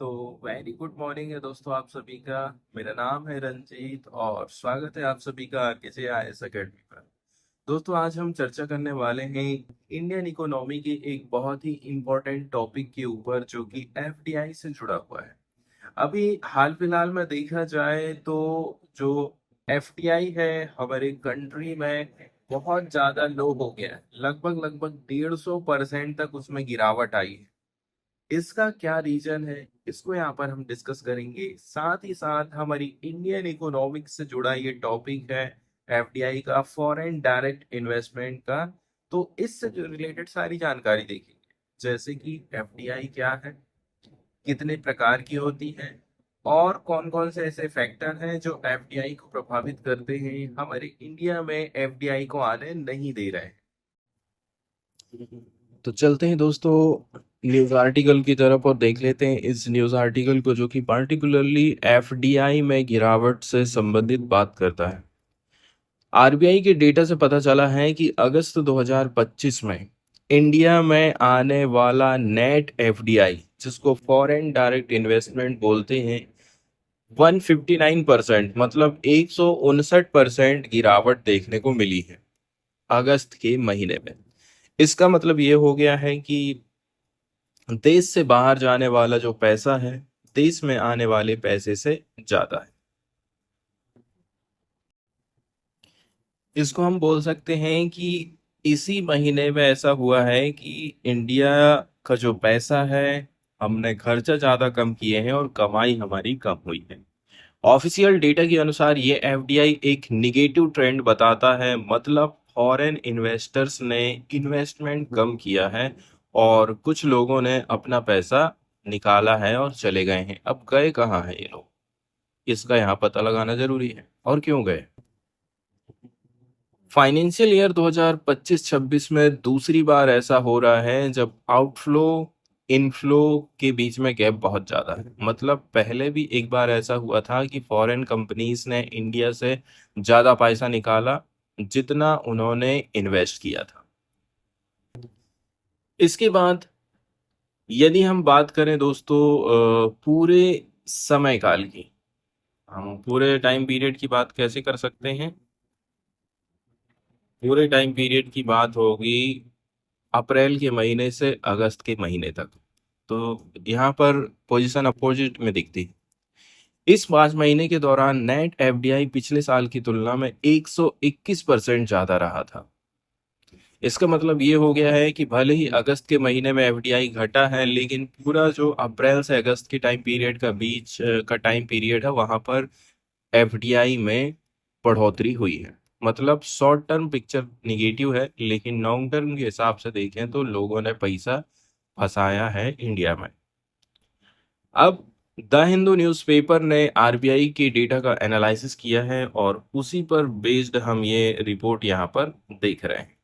तो very good morning है दोस्तों आप सभी का। मेरा नाम है रंजीत और स्वागत है आप सभी का किसी आईएएस अकेडमी पर। दोस्तों आज हम चर्चा करने वाले हैं इंडियन इकोनॉमी के एक बहुत ही इम्पोर्टेंट टॉपिक के ऊपर जो कि एफडीआई से जुड़ा हुआ है। अभी हाल फिलहाल में देखा जाए तो जो एफडीआई है हमारे कंट्री में बहुत ज्यादा लो हो गया है। लगभग लगभग 150% तक उसमें गिरावट आई है। इसका क्या रीजन है इसको यहाँ पर हम डिस्कस करेंगे। साथ ही साथ हमारी इंडियन इकोनॉमिक्स से जुड़ा ये टॉपिक है एफडीआई का, फॉरेन डायरेक्ट इन्वेस्टमेंट का। तो इससे जो रिलेटेड सारी जानकारी देखेंगे, जैसे कि एफडीआई क्या है, कितने प्रकार की होती है, और कौन कौन से ऐसे फैक्टर हैं जो एफडीआई को प्रभावित करते हैं, हमारे इंडिया में एफडीआई को आने नहीं दे रहे हैं। तो चलते हैं दोस्तों न्यूज़ आर्टिकल की तरफ और देख लेते हैं इस न्यूज़ आर्टिकल को, जो कि पार्टिकुलरली एफडीआई में गिरावट से संबंधित बात करता है। आरबीआई के डेटा से पता चला है कि अगस्त 2025 में इंडिया में आने वाला नेट एफडीआई, जिसको फॉरेन डायरेक्ट इन्वेस्टमेंट बोलते हैं, 159%, मतलब 159% गिरावट देखने को मिली है अगस्त के महीने में। इसका मतलब ये हो गया है कि देश से बाहर जाने वाला जो पैसा है देश में आने वाले पैसे से ज्यादा है। इसको हम बोल सकते हैं कि इसी महीने में ऐसा हुआ है कि इंडिया का जो पैसा है, हमने खर्चा ज्यादा कम किए हैं और कमाई हमारी कम हुई है। ऑफिशियल डेटा के अनुसार ये एफडीआई एक निगेटिव ट्रेंड बताता है, मतलब फॉरेन इन्वेस्टर्स ने इन्वेस्टमेंट कम किया है और कुछ लोगों ने अपना पैसा निकाला है और चले गए हैं। अब गए कहाँ हैं ये लोग, इसका यहाँ पता लगाना जरूरी है। और क्यों गए? फाइनेंशियल ईयर 2025-26 में दूसरी बार ऐसा हो रहा है जब आउटफ्लो इनफ्लो के बीच में गैप बहुत ज्यादा है। मतलब पहले भी एक बार ऐसा हुआ था कि फॉरेन कंपनीज ने इंडिया से ज्यादा पैसा निकाला जितना उन्होंने इन्वेस्ट किया था। इसके बाद यदि हम बात करें दोस्तों पूरे समय काल की, हम पूरे टाइम पीरियड की बात कैसे कर सकते हैं? पूरे टाइम पीरियड की बात होगी अप्रैल के महीने से अगस्त के महीने तक। तो यहाँ पर पोजीशन अपोजिट में दिखती है। इस 5 महीने के दौरान नेट एफडीआई पिछले साल की तुलना में 121% ज्यादा रहा था। इसका मतलब ये हो गया है कि भले ही अगस्त के महीने में एफडीआई घटा है, लेकिन पूरा जो अप्रैल से अगस्त के टाइम पीरियड का बीच का टाइम पीरियड है वहां पर एफडीआई में बढ़ोतरी हुई है। मतलब शॉर्ट टर्म पिक्चर निगेटिव है, लेकिन लॉन्ग टर्म के हिसाब से देखें तो लोगों ने पैसा फंसाया है इंडिया में। अब द हिंदू न्यूज़पेपर ने आरबीआई के डेटा का एनालिसिस किया है और उसी पर बेस्ड हम ये रिपोर्ट यहाँ पर देख रहे हैं।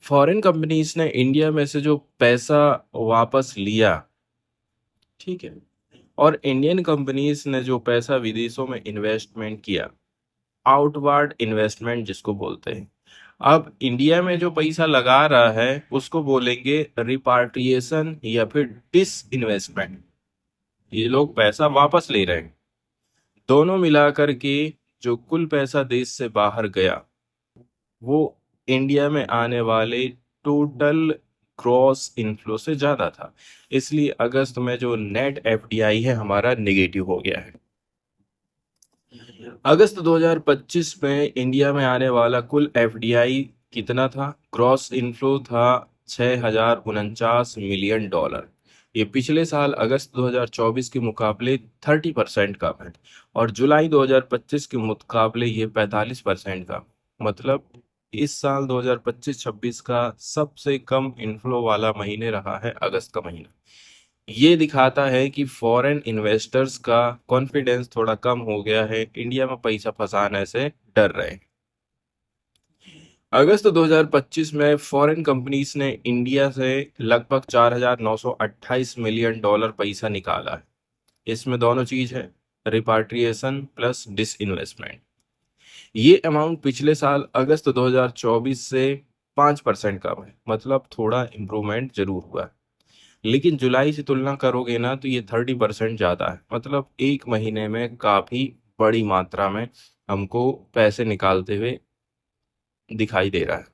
फॉरेन कंपनीज ने इंडिया में से जो पैसा वापस लिया, ठीक है, और इंडियन कंपनीज ने जो पैसा विदेशों में इन्वेस्टमेंट किया, आउटवार्ड इन्वेस्टमेंट जिसको बोलते हैं। अब इंडिया में जो पैसा लगा रहा है उसको बोलेंगे रिपाट्रिएशन या फिर डिस इन्वेस्टमेंट। ये लोग पैसा वापस ले रहे हैं। दोनों मिलाकर के जो कुल पैसा देश से बाहर गया वो इंडिया में आने वाले टोटल क्रॉस इनफ्लो से ज्यादा था। इसलिए अगस्त में जो नेट एफडीआई है हमारा नेगेटिव हो गया है। अगस्त 2025 में इंडिया में आने वाला कुल एफडीआई कितना था? क्रॉस इनफ्लो था 6,049 मिलियन डॉलर। ये पिछले साल अगस्त 2024 के मुकाबले 30% कम है और जुलाई 2025 के मुकाबले ये 45% कम। मतलब इस साल 2025-26 का सबसे कम इनफ्लो वाला महीने रहा है अगस्त का महीना। ये दिखाता है कि फॉरेन इन्वेस्टर्स का कॉन्फिडेंस थोड़ा कम हो गया है, इंडिया में पैसा फंसाने से डर रहे हैं। अगस्त 2025 में फॉरेन कंपनीज ने इंडिया से लगभग 4,928 मिलियन डॉलर पैसा निकाला है। इसमें दोनों चीज है, रिपाट्रिएशन प्लस डिसइन्वेस्टमेंट। ये अमाउंट पिछले साल अगस्त 2024 से 5% कम है। मतलब थोड़ा इम्प्रूवमेंट जरूर हुआ है। लेकिन जुलाई से तुलना करोगे ना तो ये 30% ज़्यादा है। मतलब एक महीने में काफ़ी बड़ी मात्रा में हमको पैसे निकालते हुए दिखाई दे रहा है।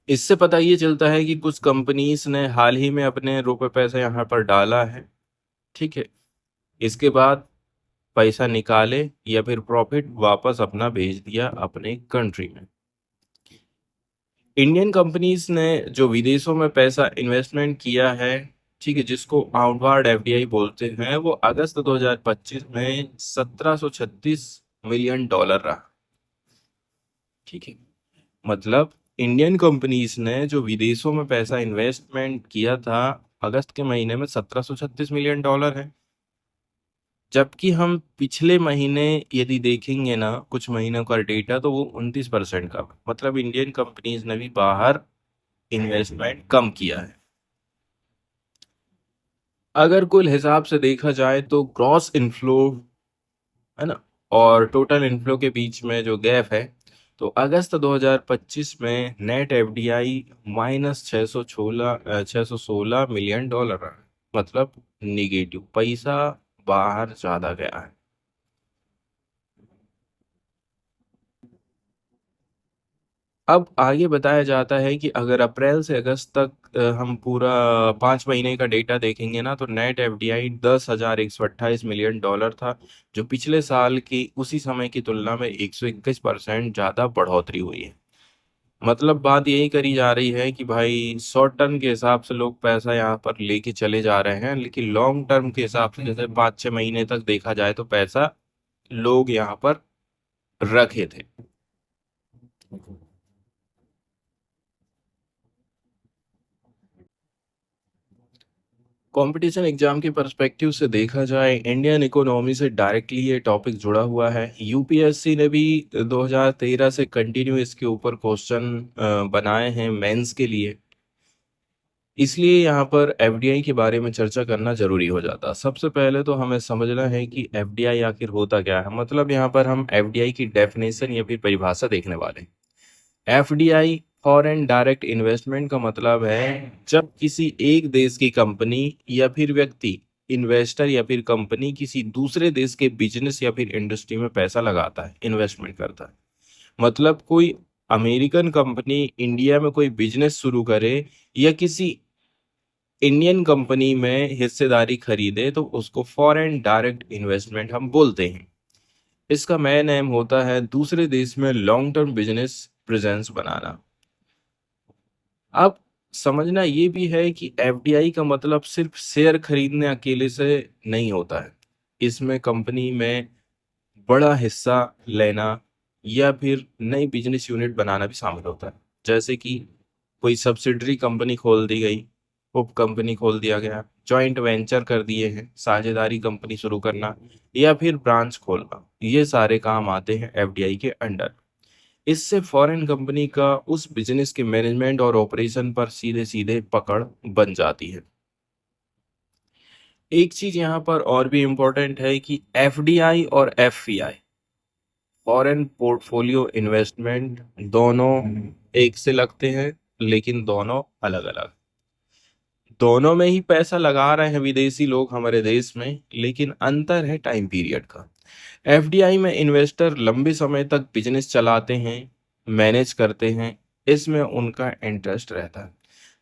इससे पता ये चलता है कि कुछ कंपनीज ने हाल ही में अपने रुपए पैसे यहाँ पर डाला है, ठीक है। इसके बाद पैसा निकाले या फिर प्रॉफिट वापस अपना भेज दिया अपने कंट्री में। इंडियन कंपनीज ने जो विदेशों में पैसा इन्वेस्टमेंट किया है, ठीक है, जिसको आउटवार्ड एफडीआई बोलते हैं, वो अगस्त 2025 में 1736 मिलियन डॉलर रहा, ठीक है। मतलब इंडियन कंपनीज ने जो विदेशों में पैसा इन्वेस्टमेंट किया था अगस्त के महीने में 1736 मिलियन डॉलर है। जबकि हम पिछले महीने यदि देखेंगे ना कुछ महीनों का डेटा तो वो 29% का, मतलब इंडियन कंपनीज ने भी बाहर इन्वेस्टमेंट कम किया है। अगर कुल हिसाब से देखा जाए तो ग्रॉस इनफ्लो है ना और टोटल इनफ्लो के बीच में जो गैप है, तो अगस्त 2025 में net FDI minus 616 million dollar रहा। मतलब निगेटिव पैसा बाहर ज्यादा गया है। अब आगे बताया जाता है कि अगर अप्रैल से अगस्त तक हम पूरा 5 महीने का डेटा देखेंगे ना तो नेट एफडीआई 10,128 मिलियन डॉलर था, जो पिछले साल की उसी समय की तुलना में 121% ज्यादा बढ़ोतरी हुई है। मतलब बात यही करी जा रही है कि भाई शॉर्ट टर्म के हिसाब से लोग पैसा यहाँ पर लेके चले जा रहे हैं, लेकिन लॉन्ग टर्म के हिसाब से जैसे 5-6 महीने तक देखा जाए तो पैसा लोग यहाँ पर रखे थे। कंपटीशन एग्जाम के पर्सपेक्टिव से देखा जाए इंडियन इकोनॉमी से डायरेक्टली ये टॉपिक जुड़ा हुआ है। यूपीएससी ने भी 2013 से कंटिन्यू इसके ऊपर क्वेश्चन बनाए हैं मेंस के लिए, इसलिए यहाँ पर एफडीआई के बारे में चर्चा करना जरूरी हो जाता। सबसे पहले तो हमें समझना है कि एफडीआई आखिर होता क्या है। मतलब यहाँ पर हम एफडीआई की डेफिनेशन या फिर परिभाषा देखने वाले हैं। एफडीआई फॉरेन डायरेक्ट इन्वेस्टमेंट का मतलब है जब किसी एक देश की कंपनी या फिर व्यक्ति, इन्वेस्टर या फिर कंपनी किसी दूसरे देश के बिजनेस या फिर इंडस्ट्री में पैसा लगाता है, इन्वेस्टमेंट करता है। मतलब कोई अमेरिकन कंपनी इंडिया में कोई बिजनेस शुरू करे या किसी इंडियन कंपनी में हिस्सेदारी खरीदे तो उसको फॉरेन डायरेक्ट इन्वेस्टमेंट हम बोलते हैं। इसका मेन एम होता है दूसरे देश में लॉन्ग टर्म बिजनेस प्रेजेंस बनाना। अब समझना ये भी है कि एफडीआई का मतलब सिर्फ शेयर खरीदने अकेले से नहीं होता है। इसमें कंपनी में बड़ा हिस्सा लेना या फिर नई बिजनेस यूनिट बनाना भी शामिल होता है। जैसे कि कोई सब्सिडरी कंपनी खोल दी गई, उप कंपनी खोल दिया गया, जॉइंट वेंचर कर दिए हैं, साझेदारी कंपनी शुरू करना या फिर ब्रांच खोलना, ये सारे काम आते हैं एफडीआई के अंडर। इससे फॉरेन कंपनी का उस बिजनेस के मैनेजमेंट और ऑपरेशन पर सीधे सीधे पकड़ बन जाती है। एक चीज यहाँ पर और भी इम्पोर्टेंट है कि एफडीआई और एफपीआई, फॉरेन पोर्टफोलियो इन्वेस्टमेंट, दोनों एक से लगते हैं लेकिन दोनों अलग अलग। दोनों में ही पैसा लगा रहे हैं विदेशी लोग हमारे देश में, लेकिन अंतर है टाइम पीरियड का। एफडीआई में इन्वेस्टर लंबे समय तक बिजनेस चलाते हैं, मैनेज करते हैं, इसमें उनका इंटरेस्ट रहता है।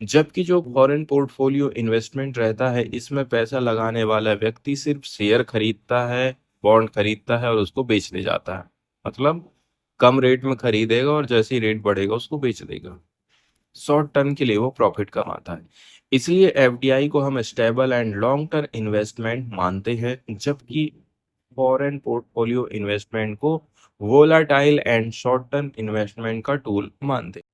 जबकि जो फॉरेन पोर्टफोलियो इन्वेस्टमेंट रहता है इसमें पैसा लगाने वाला व्यक्ति सिर्फ शेयर खरीदता है, बॉन्ड खरीदता है और उसको बेचने जाता है। मतलब कम रेट में खरीदेगा और जैसे ही रेट बढ़ेगा उसको बेच देगा। शॉर्ट टर्म के लिए वो प्रॉफिट कमाता है। इसलिए एफडीआई को हम stable and long term investment मानते हैं, जबकि फॉरेन पोर्टफोलियो इन्वेस्टमेंट को volatile and short term investment का टूल मानते हैं।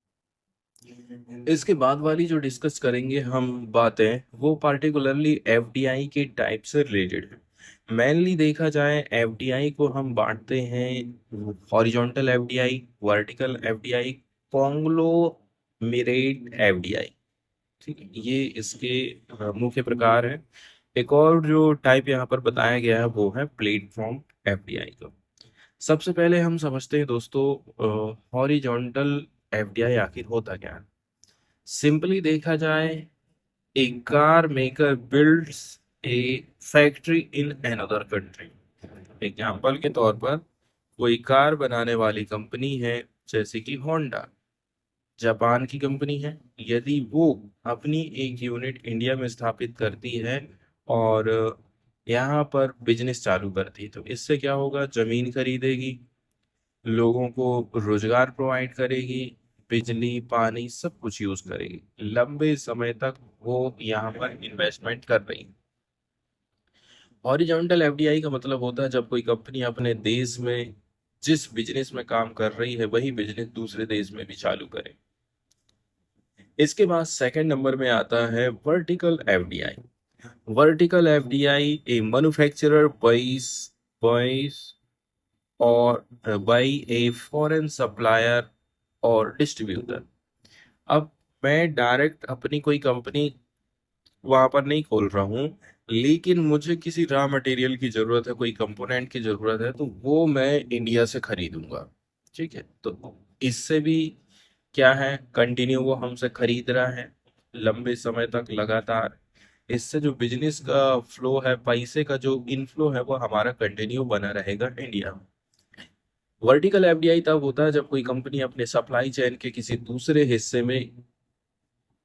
इसके बाद वाली जो डिस्कस करेंगे हम बातें, वो पार्टिकुलरली एफडीआई के टाइप से रिलेटेड है। मेनली देखा जाए एफडीआई को हम बांटते हैं horizontal FDI, vertical FDI, conglomerate FDI, ठीक है। ये इसके मुख्य प्रकार हैं। एक और जो टाइप यहाँ पर बताया गया है वो है प्लेटफॉर्म एफडीआई का। सबसे पहले हम समझते हैं दोस्तों हॉरिजॉन्टल एफडीआई आखिर होता क्या है। सिंपली देखा जाए a car maker builds a factory in another country. Example के तौर पर कोई कार बनाने वाली कंपनी है, जैसे कि होंडा, जापान की कंपनी है। यदि वो अपनी एक यूनिट इंडिया में स्थापित करती है और यहाँ पर बिजनेस चालू करती है, तो इससे क्या होगा, जमीन खरीदेगी, लोगों को रोजगार प्रोवाइड करेगी, बिजली पानी सब कुछ यूज करेगी, लंबे समय तक वो यहाँ पर इन्वेस्टमेंट कर रही है। हॉरिजॉन्टल एफडीआई का मतलब होता है जब कोई कंपनी अपने देश में जिस बिजनेस में काम कर रही है वही बिजनेस दूसरे देश में भी चालू करे। इसके बाद सेकंड नंबर में आता है वर्टिकल एफडीआई। वर्टिकल एफडीआई ए मैन्युफैक्चरर बाइस और बाई ए फॉरेन सप्लायर और डिस्ट्रीब्यूटर। अब मैं डायरेक्ट अपनी कोई कंपनी वहां पर नहीं खोल रहा हूँ, लेकिन मुझे किसी रॉ मटेरियल की जरूरत है, कोई कंपोनेंट की जरूरत है, तो वो मैं इंडिया से खरीदूंगा। ठीक है, तो इससे भी क्या है, कंटिन्यू वो हमसे खरीद रहा है लंबे समय तक लगातार। इससे जो बिजनेस का फ्लो है, पैसे का जो इनफ्लो है, वो हमारा कंटिन्यू बना रहेगा इंडिया में। वर्टिकल एफडीआई तब होता है जब कोई कंपनी अपने सप्लाई चेन के किसी दूसरे हिस्से में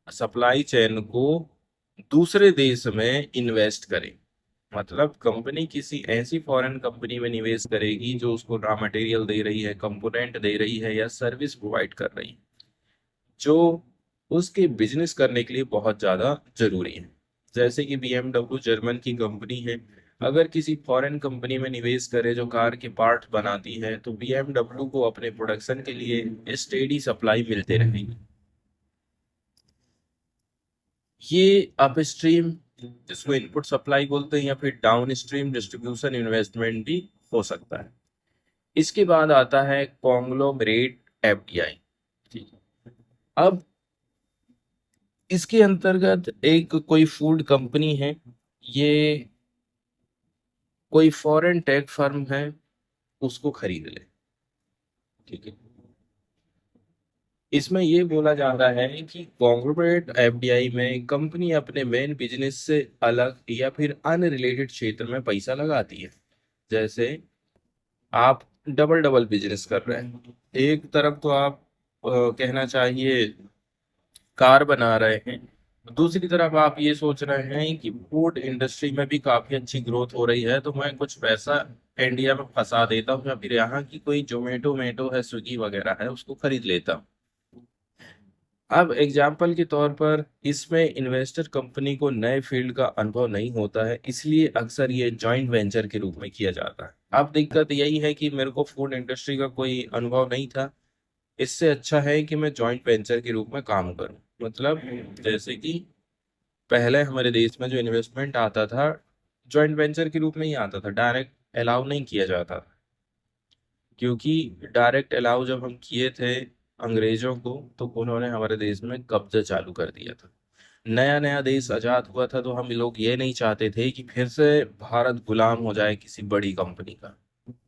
सप्लाई चेन को दूसरे देश में इन्वेस्ट करे। मतलब कंपनी किसी ऐसी फॉरेन कंपनी में निवेश करेगी जो उसको रॉ मटेरियल दे रही है, कंपोनेंट दे रही है या सर्विस प्रोवाइड कर रही है, जो उसके बिजनेस करने के लिए बहुत ज्यादा जरूरी है। जैसे कि BMW जर्मन की कंपनी है, अगर किसी फॉरेन कंपनी में निवेश करे जो कार के पार्ट बनाती है, तो BMW को अपने प्रोडक्शन के लिए स्टेडी सप्लाई मिलते रहेगी। ये अपस्ट्रीम, जिसको इनपुट सप्लाई बोलते हैं, या फिर डाउन स्ट्रीम डिस्ट्रीब्यूशन इन्वेस्टमेंट भी हो सकता है। इसके बाद आता है कॉन्ग्लोमरेट एफडीआई। ठीक है, अब इसके अंतर्गत एक कोई फूड कंपनी है, ये कोई फॉरेन टेक फर्म है, उसको खरीद ले। ठीक है, इसमें ये बोला जा रहा है कि कॉन्ग्लोमरेट एफडीआई में कंपनी अपने मेन बिजनेस से अलग या फिर अनरिलेटेड क्षेत्र में पैसा लगाती है। जैसे आप डबल डबल बिजनेस कर रहे हैं, एक तरफ तो आप कहना चाहिए कार बना रहे हैं, दूसरी तरफ आप ये सोच रहे हैं कि फूड इंडस्ट्री में भी काफी अच्छी ग्रोथ हो रही है, तो मैं कुछ पैसा इंडिया में फंसा देता हूँ, या फिर यहाँ की कोई जोमेटो मेटो है, स्विगी वगैरह है, उसको खरीद लेता हूँ। अब एग्जाम्पल के तौर पर इसमें इन्वेस्टर कंपनी को नए फील्ड का अनुभव नहीं होता है, इसलिए अक्सर ये जॉइंट वेंचर के रूप में किया जाता है। अब दिक्कत यही है कि मेरे को फूड इंडस्ट्री का कोई अनुभव नहीं था, इससे अच्छा है कि मैं जॉइंट वेंचर के रूप में काम करूं। मतलब जैसे कि पहले हमारे देश में जो इन्वेस्टमेंट आता था, जॉइंट वेंचर के रूप में ही आता था, डायरेक्ट अलाउ नहीं किया जाता था। क्योंकि डायरेक्ट अलाउ जब हम किए थे अंग्रेजों को, तो उन्होंने हमारे देश में कब्जा चालू कर दिया था। नया नया देश आजाद हुआ था, तो हम लोग ये नहीं चाहते थे कि फिर से भारत गुलाम हो जाए किसी बड़ी कंपनी का।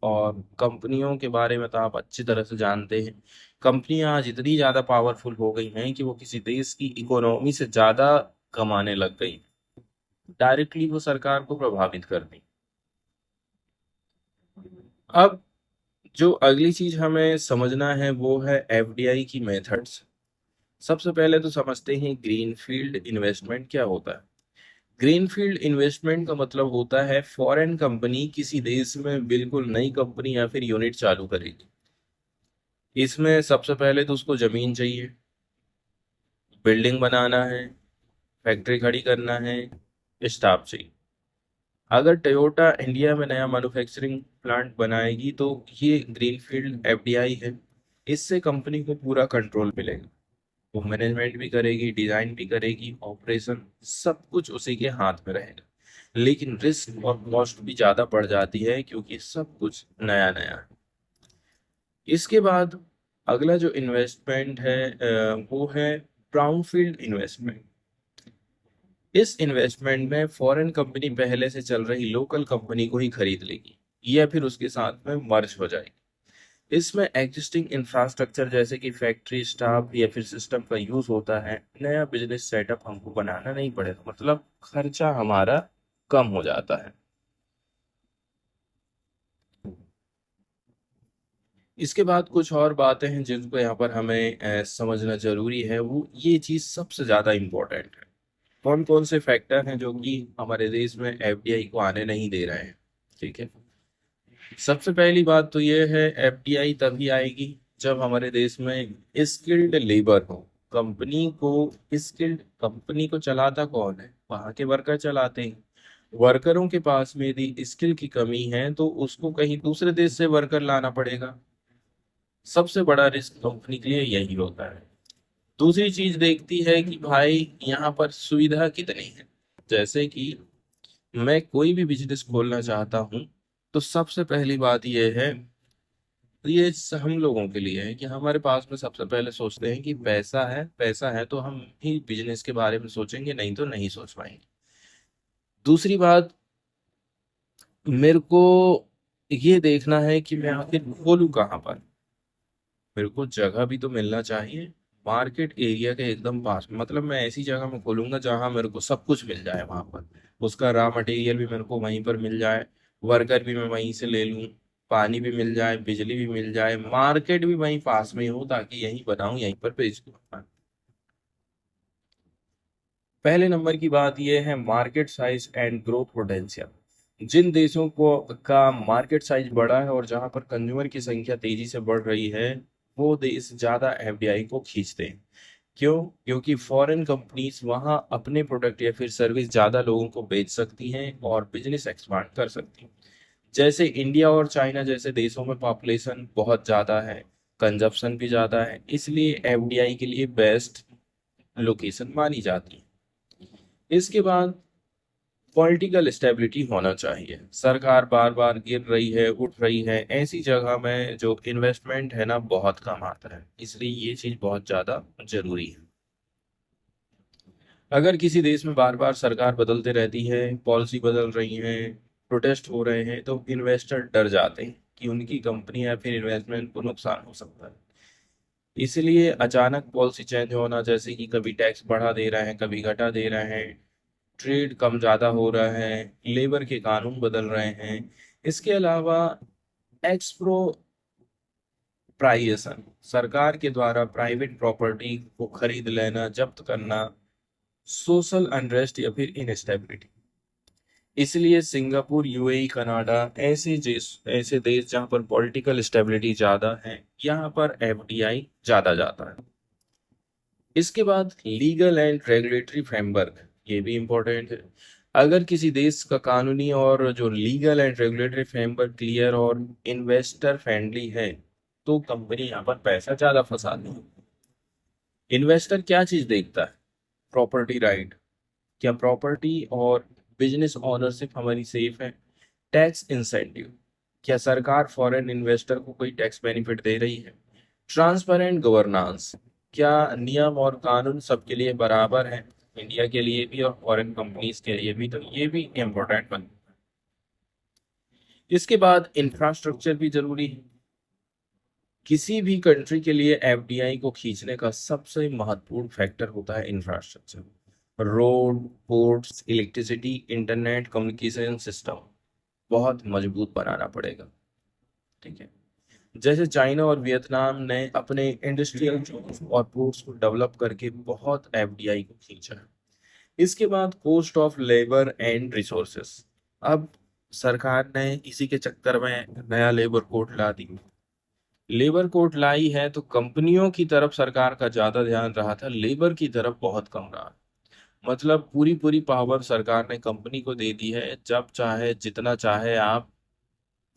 और कंपनियों के बारे में तो आप अच्छी तरह से जानते हैं, कंपनियां आज इतनी ज्यादा पावरफुल हो गई हैं कि वो किसी देश की इकोनॉमी से ज्यादा कमाने लग गई, डायरेक्टली वो सरकार को प्रभावित करती। अब जो अगली चीज हमें समझना है वो है एफडीआई की मेथड्स। सबसे पहले तो समझते हैं ग्रीनफील्ड इन्वेस्टमेंट क्या होता है। ग्रीनफील्ड इन्वेस्टमेंट का मतलब होता है फॉरेन कंपनी किसी देश में बिल्कुल नई कंपनी या फिर यूनिट चालू करेगी। इसमें सबसे पहले तो उसको जमीन चाहिए, बिल्डिंग बनाना है, फैक्ट्री खड़ी करना है, स्टाफ चाहिए। अगर टोयोटा इंडिया में नया मैन्युफैक्चरिंग प्लांट बनाएगी, तो ये ग्रीनफील्ड एफडीआई है। इससे कंपनी को पूरा कंट्रोल मिलेगा, वो मैनेजमेंट भी करेगी, डिजाइन भी करेगी, ऑपरेशन सब कुछ उसी के हाथ में रहेगा। लेकिन रिस्क और कॉस्ट भी ज्यादा बढ़ जाती है क्योंकि सब कुछ नया नया है। इसके बाद अगला जो इन्वेस्टमेंट है वो है ब्राउनफील्ड इन्वेस्टमेंट। इस इन्वेस्टमेंट में फॉरेन कंपनी पहले से चल रही लोकल कंपनी को ही खरीद लेगी या फिर उसके साथ में मर्ज हो जाएगी। इसमें एग्जिस्टिंग इंफ्रास्ट्रक्चर जैसे कि फैक्ट्री, स्टाफ या फिर सिस्टम का यूज होता है। नया बिजनेस सेटअप हमको बनाना नहीं पड़ेगा, मतलब खर्चा हमारा कम हो जाता है। इसके बाद कुछ और बातें हैं जिनको यहाँ पर हमें समझना जरूरी है, वो ये चीज सबसे ज्यादा इम्पोर्टेंट है। कौन कौन से फैक्टर हैं जो कि हमारे देश में एफडीआई को आने नहीं दे रहे हैं। ठीक है, सबसे पहली बात तो ये है, एफडीआई तभी आएगी जब हमारे देश में स्किल्ड लेबर हो। कंपनी को चलाता कौन है? वहां के वर्कर चलाते हैं। वर्करों के पास में यदि स्किल की कमी है तो उसको कहीं दूसरे देश से वर्कर लाना पड़ेगा। सबसे बड़ा रिस्क कंपनी के लिए यही होता है। दूसरी चीज देखती है कि भाई यहाँ पर सुविधा कितनी है। जैसे कि मैं कोई भी बिजनेस खोलना चाहता हूँ, तो सबसे पहली बात यह है, हम लोगों के लिए है कि हमारे पास में सबसे पहले सोचते हैं कि पैसा है, पैसा है तो हम ही बिजनेस के बारे में सोचेंगे, नहीं तो नहीं सोच पाएंगे। दूसरी बात, मेरे को ये देखना है कि मैं आखिर खोलूँ कहाँ पर। मेरे को जगह भी तो मिलना चाहिए मार्केट एरिया के एकदम पास में। मतलब मैं ऐसी जगह में खोलूंगा जहां मेरे को सब कुछ मिल जाए, वहां पर उसका रॉ मटेरियल भी मेरे को वहीं पर मिल जाए, वर्कर भी मैं वहीं से ले लूं, पानी भी मिल जाए, बिजली भी मिल जाए, मार्केट भी वहीं पास में हो, ताकि यहीं बनाऊं यहीं पर बेच दूं। पहले नंबर की बात यह है market size and growth potential. जिन देशों को का मार्केट साइज बड़ा है और जहां पर कंज्यूमर की संख्या तेजी से बढ़ रही है, वो देश ज्यादा एफडीआई को खींचते हैं। क्यों? क्योंकि फॉरेन कंपनीज वहां अपने प्रोडक्ट या फिर सर्विस ज्यादा लोगों को बेच सकती हैं और बिजनेस एक्सपांड कर सकती हैं। जैसे इंडिया और चाइना जैसे देशों में पॉपुलेशन बहुत ज्यादा है, कंजप्शन भी ज्यादा है, इसलिए एफडीआई के लिए बेस्ट लोकेशन मानी जाती है। इसके बाद पॉलिटिकल स्टेबिलिटी होना चाहिए। सरकार बार बार गिर रही है, उठ रही है, ऐसी जगह में जो इन्वेस्टमेंट है ना बहुत कम आता है, इसलिए ये चीज बहुत ज्यादा जरूरी है। अगर किसी देश में बार बार सरकार बदलते रहती है, पॉलिसी बदल रही है, प्रोटेस्ट हो रहे हैं, तो इन्वेस्टर डर जाते हैं कि उनकी कंपनी या फिर इन्वेस्टमेंट को नुकसान हो सकता है। इसलिए अचानक पॉलिसी चेंज होना, जैसे कि कभी टैक्स बढ़ा दे रहे हैं, कभी घटा दे रहे हैं, ट्रेड कम ज्यादा हो रहा है, लेबर के कानून बदल रहे हैं, इसके अलावा एक्सप्रोप्राइएशन, सरकार के द्वारा प्राइवेट प्रॉपर्टी को खरीद लेना, जब्त करना, सोशल अनरेस्ट या फिर इनस्टेबिलिटी। इसलिए सिंगापुर, यूएई, कनाडा ऐसे देश जहां पर पॉलिटिकल स्टेबिलिटी ज्यादा है, यहाँ पर एफडीआई ज्यादा जाता है। इसके बाद लीगल एंड रेगुलेटरी फ्रेमवर्क, ये भी इम्पोर्टेंट है। अगर किसी देश का कानूनी और जो legal and regulatory framework clear और इन्वेस्टर फ्रेंडली है, तो कंपनी यहाँ पर पैसा ज्यादा फंसाती है। इन्वेस्टर क्या चीज देखता है? प्रॉपर्टी राइट, क्या प्रॉपर्टी और बिजनेस ओनरशिप हमारी सेफ है? टैक्स इंसेंटिव, क्या सरकार फॉरेन इन्वेस्टर को कोई टैक्स बेनिफिट दे रही है? ट्रांसपेरेंट गवर्नेंस, क्या नियम और कानून सबके लिए बराबर है, इंडिया के लिए भी और फॉरेन कंपनीज के लिए भी, तो ये भी इम्पोर्टेंट बन। इसके बाद इंफ्रास्ट्रक्चर भी जरूरी है। किसी भी कंट्री के लिए एफडीआई को खींचने का सबसे महत्वपूर्ण फैक्टर होता है infrastructure. Road, ports, electricity, internet, communication system बहुत मजबूत बनाना पड़ेगा। ठीक है, जैसे चाइना और वियतनाम ने अपने इंडस्ट्रियल जोन और पोर्ट्स को डेवलप करके बहुत एफडीआई को खींचा है। इसके बाद cost of labour and resources. अब सरकार ने इसी के चक्कर में नया लेबर कोड ला दी। लेबर कोड लाई है तो कंपनियों की तरफ सरकार का ज्यादा ध्यान रहा था, लेबर की तरफ बहुत कम रहा। मतलब पूरी पूरी पावर सरकार ने कंपनी को दे दी है, जब चाहे जितना चाहे आप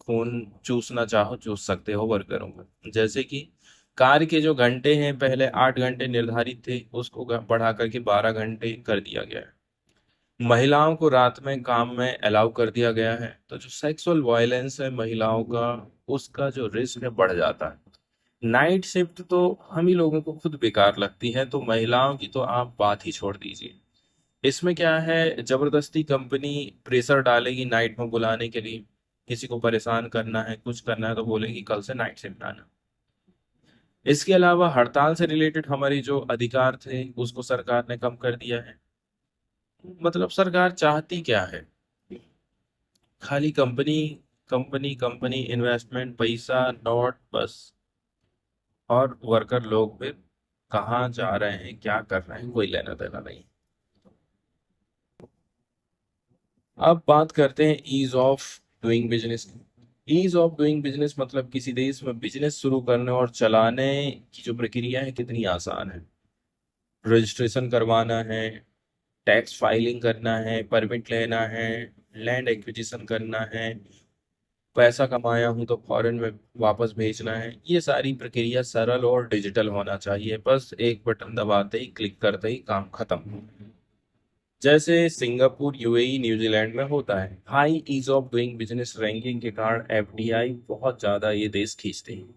खून चूसना चाहो चूस सकते हो वर्करों में। जैसे कि कार के जो घंटे हैं, पहले 8 घंटे निर्धारित थे, उसको बढ़ा करके 12 घंटे कर दिया गया है। महिलाओं को रात में काम में अलाउ कर दिया गया है, तो जो सेक्सुअल वायलेंस है महिलाओं का, उसका जो रिस्क है बढ़ जाता है। नाइट शिफ्ट तो हम ही लोगों को खुद बेकार लगती है, तो महिलाओं की तो आप बात ही छोड़ दीजिए। इसमें क्या है, जबरदस्ती कंपनी प्रेशर डालेगी नाइट में बुलाने के लिए। किसी को परेशान करना है, कुछ करना है, तो बोलेगी कल से नाइट शिफ्ट आना। इसके अलावा हड़ताल से रिलेटेड हमारे जो अधिकार थे उसको सरकार ने कम कर दिया है। मतलब सरकार चाहती क्या है? खाली कंपनी कंपनी कंपनी, इन्वेस्टमेंट, पैसा, नोट, बस। और वर्कर लोग फिर कहाँ जा रहे हैं, क्या कर रहे हैं, कोई लेना देना नहीं। अब बात करते हैं ईज ऑफ डूइंग बिजनेस की। ईज ऑफ डूइंग बिजनेस मतलब किसी देश में बिजनेस शुरू करने और चलाने की जो प्रक्रिया है कितनी आसान है। रजिस्ट्रेशन करवाना है, टैक्स फाइलिंग करना है, परमिट लेना है, लैंड एक्विजिशन करना है, पैसा कमाया हूं तो फॉरेन में वापस भेजना है। ये सारी प्रक्रिया सरल और डिजिटल होना चाहिए, बस एक बटन दबाते ही, क्लिक करते ही काम खत्म। जैसे सिंगापुर, यूएई, न्यूजीलैंड में होता है। High ease of doing business ranking के कारण एफडीआई बहुत ज्यादा ये देश खींचते हैं।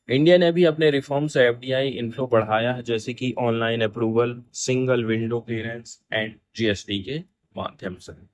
इंडिया ने भी अपने रिफॉर्म से एफडीआई इन्फ्लो बढ़ाया है, जैसे कि online approval, single window clearance and GST के माध्यम से।